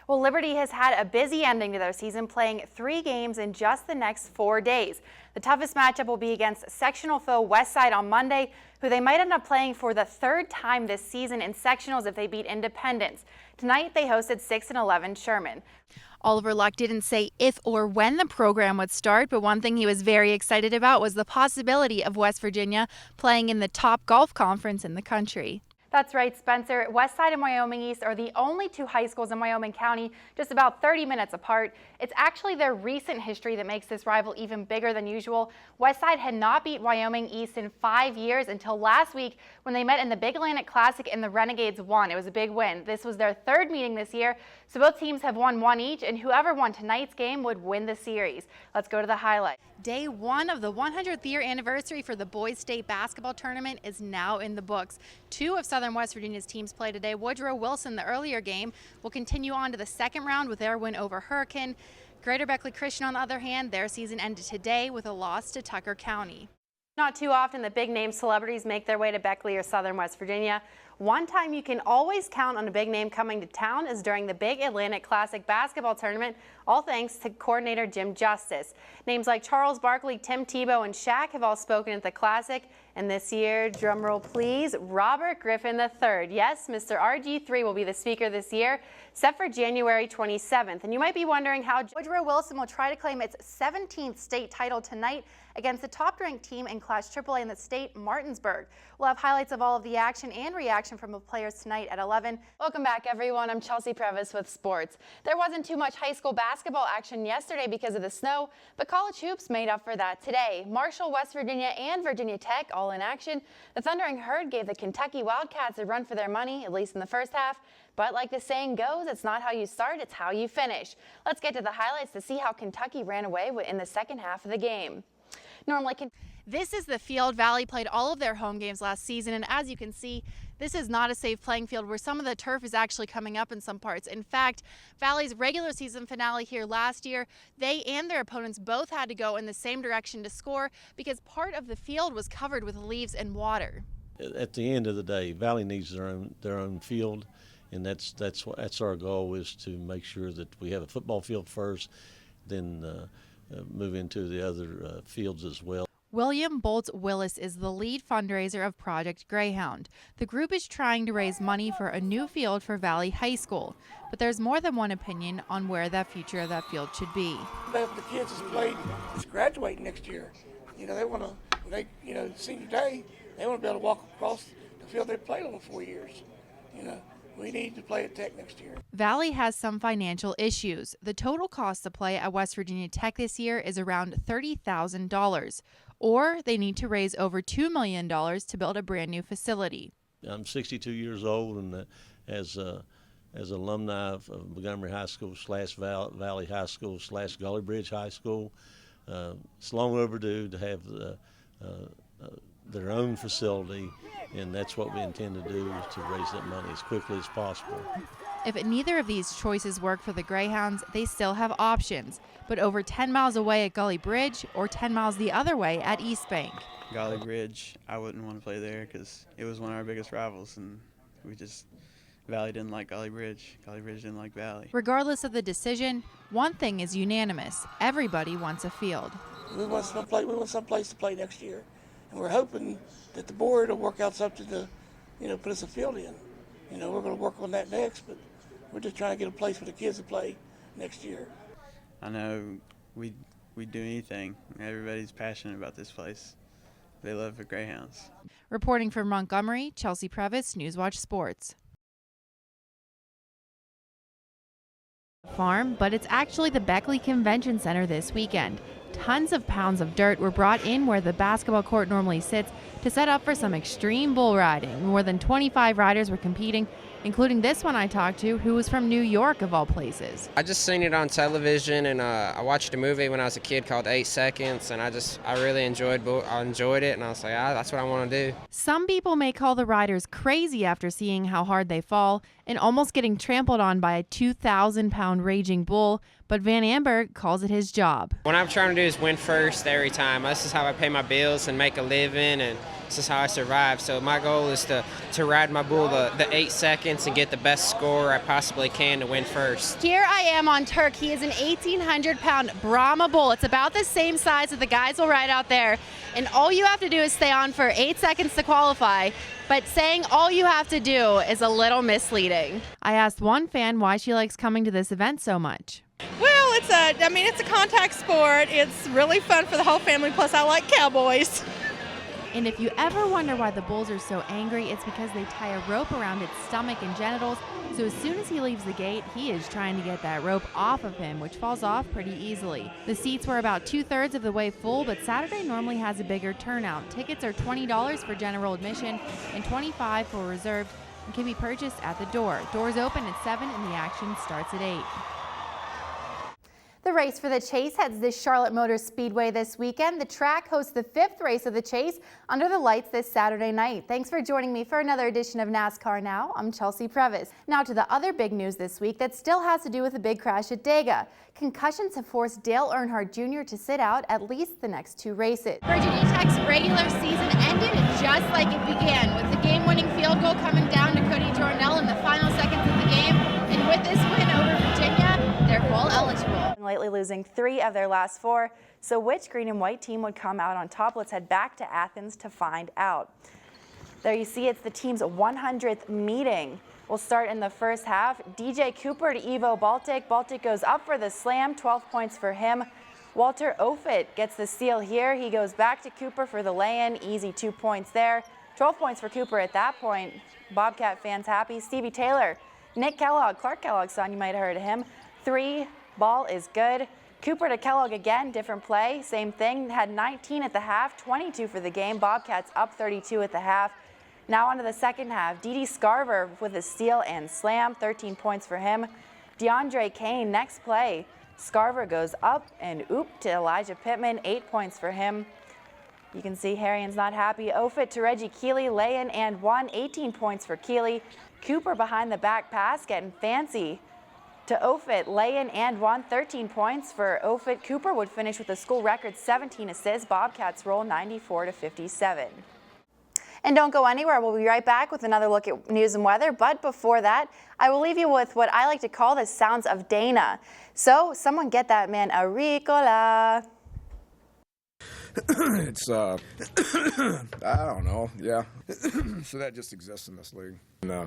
Well, Liberty has had a busy ending to their season, playing 3 games in just the next 4 days. The toughest matchup will be against sectional foe Westside on Monday, who they might end up playing for the 3rd time this season in sectionals if they beat Independence. Tonight, they hosted 6-11 Sherman. Oliver Luck didn't say if or when the program would start, but one thing he was very excited about was the possibility of West Virginia playing in the top golf conference in the country. That's right, Spencer. Westside and Wyoming East are the only 2 high schools in Wyoming County, just about 30 minutes apart. It's actually their recent history that makes this rival even bigger than usual. Westside had not beat Wyoming East in 5 years until last week when they met in the Big Atlantic Classic and the Renegades won. It was a big win. This was their 3rd meeting this year, so both teams have won 1 each, and whoever won tonight's game would win the series. Let's go to the highlight. Day 1 of the 100th year anniversary for the Boys State Basketball Tournament is now in the books. 2 of Southern West Virginia's teams play today. Woodrow Wilson, the earlier game, will continue on to the 2nd round with their win over Hurricane. Greater Beckley Christian, on the other hand, their season ended today with a loss to Tucker County. Not too often that big-name celebrities make their way to Beckley or Southern West Virginia. One time you can always count on a big name coming to town is during the Big Atlantic Classic basketball tournament, all thanks to coordinator Jim Justice. Names like Charles Barkley, Tim Tebow, and Shaq have all spoken at the Classic. And this year, drumroll please, Robert Griffin III. Yes, Mr. RG3 will be the speaker this year, set for January 27th. And you might be wondering how Woodrow Wilson will try to claim its 17th state title tonight against the top-ranked team in Class AAA in the state, Martinsburg. We'll have highlights of all of the action and reaction from the players tonight at 11. Welcome back, everyone. I'm Chelsea Previs with sports. There wasn't too much high school basketball action yesterday because of the snow, but college hoops made up for that today. Marshall, West Virginia, and Virginia Tech all in action. The Thundering Herd gave the Kentucky Wildcats a run for their money, at least in the first half. But like the saying goes, it's not how you start, it's how you finish. Let's get to the highlights to see how Kentucky ran away in the second half of the game. This is the field Valley played all of their home games last season, and as you can see, this is not a safe playing field where some of the turf is actually coming up in some parts. In fact, Valley's regular season finale here last year, they and their opponents both had to go in the same direction to score because part of the field was covered with leaves and water. At the end of the day, Valley needs their own field, and that's our goal, is to make sure that we have a football field first, then move into the other fields as well. William Bolts Willis is the lead fundraiser of Project Greyhound. The group is trying to raise money for a new field for Valley High School, but there's more than one opinion on where the future of that field should be. If the kids is graduating next year, they want to, senior day, they want to be able to walk across the field they played on 4 years. We need to play at Tech next year. Valley has some financial issues. The total cost to play at West Virginia Tech this year is around $30,000, or they need to raise over $2 million to build a brand new facility. I'm 62 years old, and as alumni of Montgomery High School / Valley High / Gully Bridge High School, it's long overdue to have their own facility, and that's what we intend to do, is to raise that money as quickly as possible. If neither of these choices work for the Greyhounds, they still have options, but over 10 miles away at Gully Bridge or 10 miles the other way at East Bank. Gully Bridge, I wouldn't want to play there because it was one of our biggest rivals, and Valley didn't like Gully Bridge. Gully Bridge didn't like Valley. Regardless of the decision, one thing is unanimous. Everybody wants a field. We want some place to play next year. And we're hoping that the board will work out something to, put us a field in. We're going to work on that next, but we're just trying to get a place for the kids to play next year. I know we'd do anything. Everybody's passionate about this place. They love the Greyhounds. Reporting from Montgomery, Chelsea Previs, Newswatch Sports. Farm, but it's actually the Beckley Convention Center this weekend. Tons of pounds of dirt were brought in where the basketball court normally sits to set up for some extreme bull riding. More than 25 riders were competing, including this one I talked to, who was from New York of all places. I just seen it on television, and I watched a movie when I was a kid called 8 Seconds, and I really enjoyed it, and I was like, that's what I want to do. Some people may call the riders crazy after seeing how hard they fall and almost getting trampled on by a 2,000-pound raging bull, but Van Amberg calls it his job. What I'm trying to do is win first every time. This is how I pay my bills and make a living, and This is how I survive. So my goal is to ride my bull the 8 seconds and get the best score I possibly can to win first. Here I am on Turk. He is an 1,800-pound Brahma bull. It's about the same size that the guys will ride out there. And all you have to do is stay on for 8 seconds to qualify. But saying all you have to do is a little misleading. I asked one fan why she likes coming to this event so much. Well, it's a contact sport. It's really fun for the whole family. Plus, I like cowboys. And if you ever wonder why the bulls are so angry, it's because they tie a rope around its stomach and genitals. So as soon as he leaves the gate, he is trying to get that rope off of him, which falls off pretty easily. The seats were about 2/3 of the way full, but Saturday normally has a bigger turnout. Tickets are $20 for general admission and $25 for reserved and can be purchased at the door. Doors open at 7 and the action starts at 8. The race for the Chase heads to Charlotte Motor Speedway this weekend. The track hosts the 5th race of the Chase under the lights this Saturday night. Thanks for joining me for another edition of NASCAR Now. I'm Chelsea Previs. Now to the other big news this week that still has to do with the big crash at Dega. Concussions have forced Dale Earnhardt Jr. to sit out at least the next 2 races. Virginia Tech's regular season ended just like it began, with the game-winning field goal coming down to Cody Jornell in the final seconds of the game. And with this win over Virginia, they're bowl eligible. Lately losing 3 of their last 4. So which green and white team would come out on top? Let's head back to Athens to find out. There you see it's the team's 100th meeting. We'll start in the first half. DJ Cooper to Evo Baltic. Baltic goes up for the slam, 12 points for him. Walter Offutt gets the steal here. He goes back to Cooper for the lay-in, easy 2 points there. 12 points for Cooper at that point. Bobcat fans happy. Stevie Taylor, Nick Kellogg, Clark Kellogg's son, you might have heard of him. 3 ball is good. Cooper to Kellogg again, different play, same thing. Had 19 at the half, 22 for the game. Bobcats up 32 at the half. Now on to the second half. Dede Scarver with a steal and slam, 13 points for him. DeAndre Kane, next play. Scarver goes up and oop to Elijah Pittman, 8 points for him. You can see Harrian's not happy. Offutt to Reggie Keeley, lay-in and 1, 18 points for Keeley. Cooper behind the back pass, getting fancy. To Offutt, lay-in and 1, 13 points for Offutt. Cooper would finish with a school record 17 assists. Bobcats roll 94-57. And don't go anywhere. We'll be right back with another look at news and weather. But before that, I will leave you with what I like to call the sounds of Dana. So someone get that man a Ricola. It's, I don't know, yeah. So that just exists in this league. No.